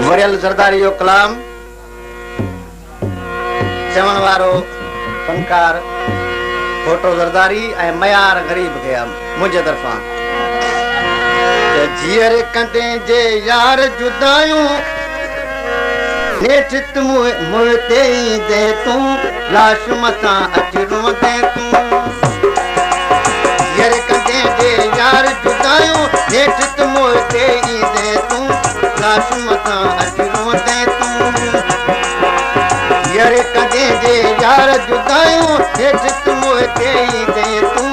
Morial Zardari जो कलाम चवण वारो फनकार फोटो ज़रदारी ऐं मयार गरीब खे मुंहिंजे तरफ़ां जीअर कंदे जे यार जुदायूं नेठ तूं मुंहुं ते ईंदे तूं लाश मथां अची रोंदे तूं जीअर कंदे जे यार जुदायूं नेठ तूं मुंहुं ते ईंदे तूं लाश मथां अची रोंदे तूं जीअर कंदे जे यार जुदायूं नेठ तूं मुंहुं ते ईंदे तूं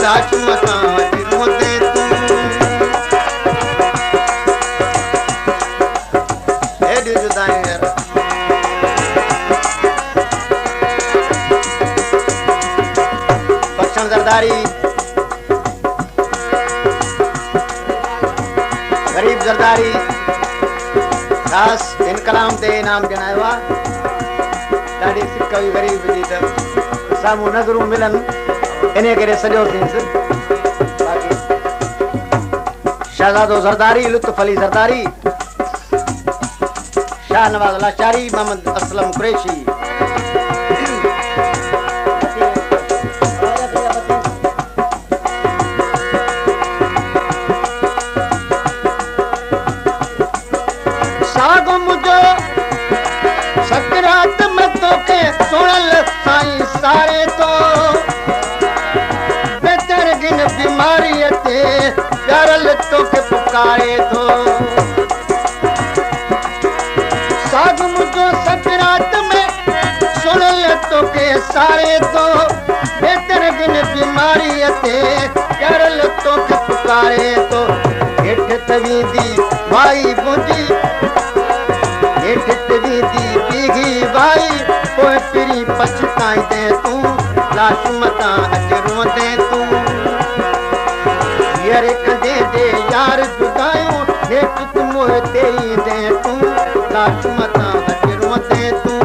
लाश मथां अची रोंदे तूं हेॾी जुदायूं यार ज़रदारी गरीब ज़रदारी ख़ास इन कलाम ते इनाम ॾिनायो आहे ॾाढी सिक हुई गरीब जी त साम्हूं नज़रूं मिलनि इन करे सॼो थियसि बाक़ी शहज़ादो ज़रदारी लुत्फ़ अली ज़रदारी शाह नवाज़ लाचारी मोहम्मद असलम कुरैशी सकरात में तोखे सुणल साईं सारे तो बेहतर गिन बीमारीअ ते प्यारल तोखे पुकारे थो साग मुंहिंजो सकरात में सुणल तोखे सारे तो बेहतर गिन बीमारीअ ते प्यारल तोखे पुकारे थो हेठ तवींदी भाई मुंहिंजी हेठ तवींदी बीघी भाई पोइ पिरी पछताईंदे तूं लाश मथां अची रोंदे तूं हींअर कंदे जे यार जुदायूं हेठ तूं मुंहुं ते ईंदे तूं लाश मथां अची रोंदे तूं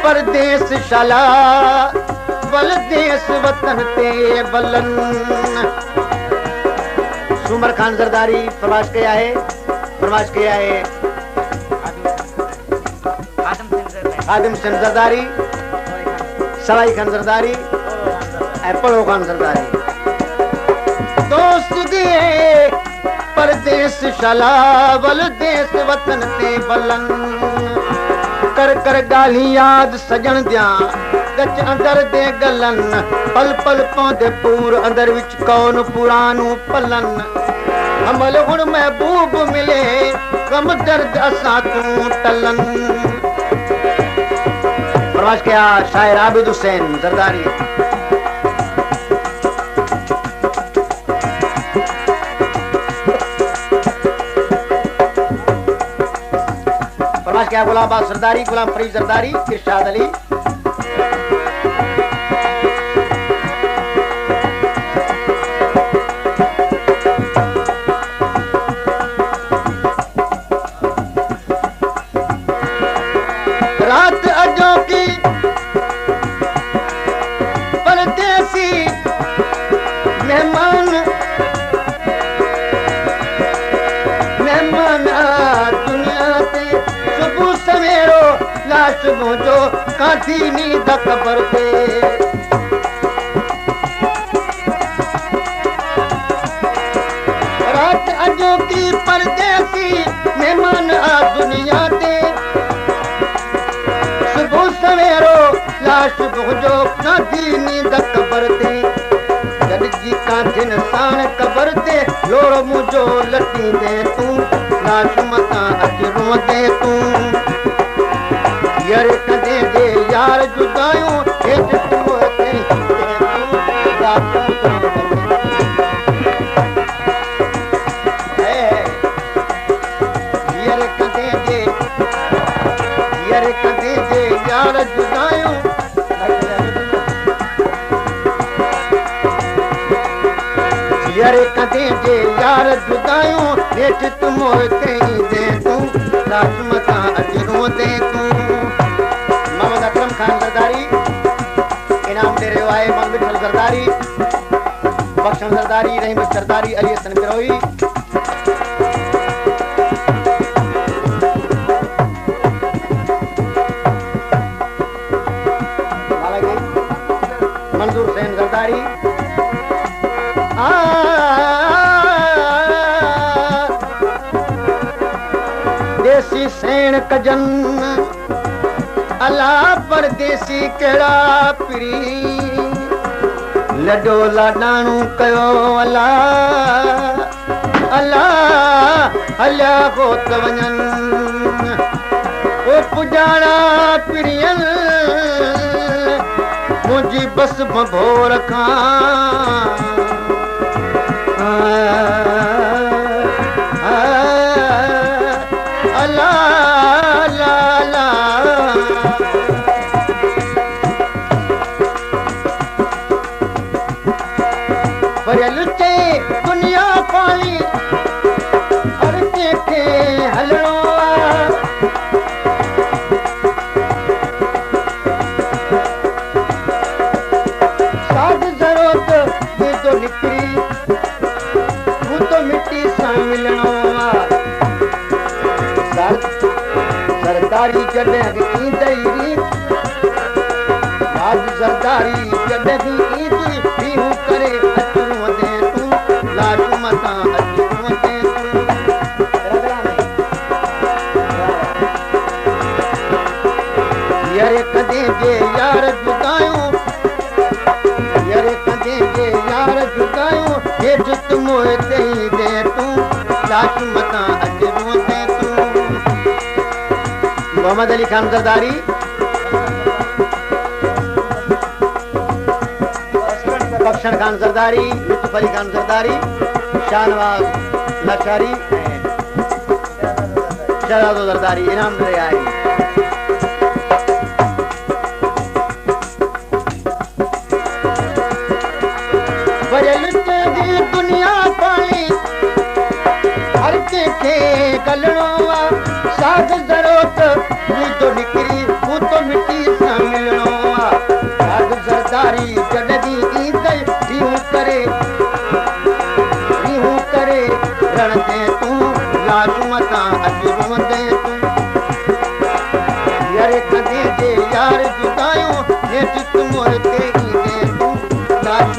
परदेस शाला बल देश वतन ते बलन सुमर खान ज़रदारी प्रवास किया है आदम सिंह ज़रदारी सवाई खान ज़रदारी पड़ो खान ज़रदारी दोस्त गए परदेस शाला बल देश वतन ते बलन कर कर गाली याद सजन दियां गच अंदर दे गलन पल पल पौंदे पूर अंदर विच कौन पुरानू पलन अमल हुण महबूब मिले गम दर्द असां तूं टलन प्रवास किया शायर आबिद हुसैन ज़रदारी क्या गुलाम ज़रदारी गुलाम फरीद ज़रदारी इरशाद अली रात अजो की परदेसी मेहमान दुनिया ते सवेरो लाश मुंहिंजो काथी नींद ख़बर ते रात अजो की परदेसी मेहमान आ दुनिया ते सुबह सवेरो लाश मुंहिंजो काथी नींद ख़बर ते गॾिजी काथे साण क़बर ते लोड़ मुंहिंजो लटींदे तूं लाश मथां अची रोंदे तूं हींअर कंदे जे यार जुदायूं हेठ तूं मुंहुं ते ईंदे तूं लाश मथां यारे कदे जे यार जुदायूं नेठ तू मोते दे तू लाश मता अजरो दे तू। मोहम्मद अकरम खान सरदारी इनाम दे रहे आए मंग विठल सरदारी बख्शण सरदारी रहीम सरदारी अली हसन बिरोही मंजूर हुसैन सरदारी देसी सेण कजन अला परदेसी केड़ा पिरी लडो लाडाणू कयो अला अला हलिया होत वञन ओ पुजाणा पिरियन मुझी बस भभोर खां अला ला ला भरियल चे दुनिया पाली हर कंहिंखे हलणो सरदारी जॾहिं बि ईंदई राज सरदारी जॾहिं बि ईंदी बीहूं करे अचूं दे तूं लाज मतां अचूं दे तूं। यारे कदे जे यार जुदायूं यारे कदे जे यार जुदायूं हेठि तूं मोते दे तूं लाज मतां अचूं दे तूं। मोहम्मद अली खान सरदारी बख्शण खान सरदारी यूसुफ अली खान सरदारी शाहनवाज लाचारी शहजादो सरदारी इनाम दे आए। दुनिया पाली हर कंहिंखे गलणो साध ज़रूरत तो निकरी वो तो मिट्टी सां मिलणो साध सरदारी जॾहिं बि ईंदई बीहूं करे रण दे तूं लाज मतां अजरूं दे तूं। यारे कदे जे यार जुदायूं हेठि तूं मोते दे तूं लाज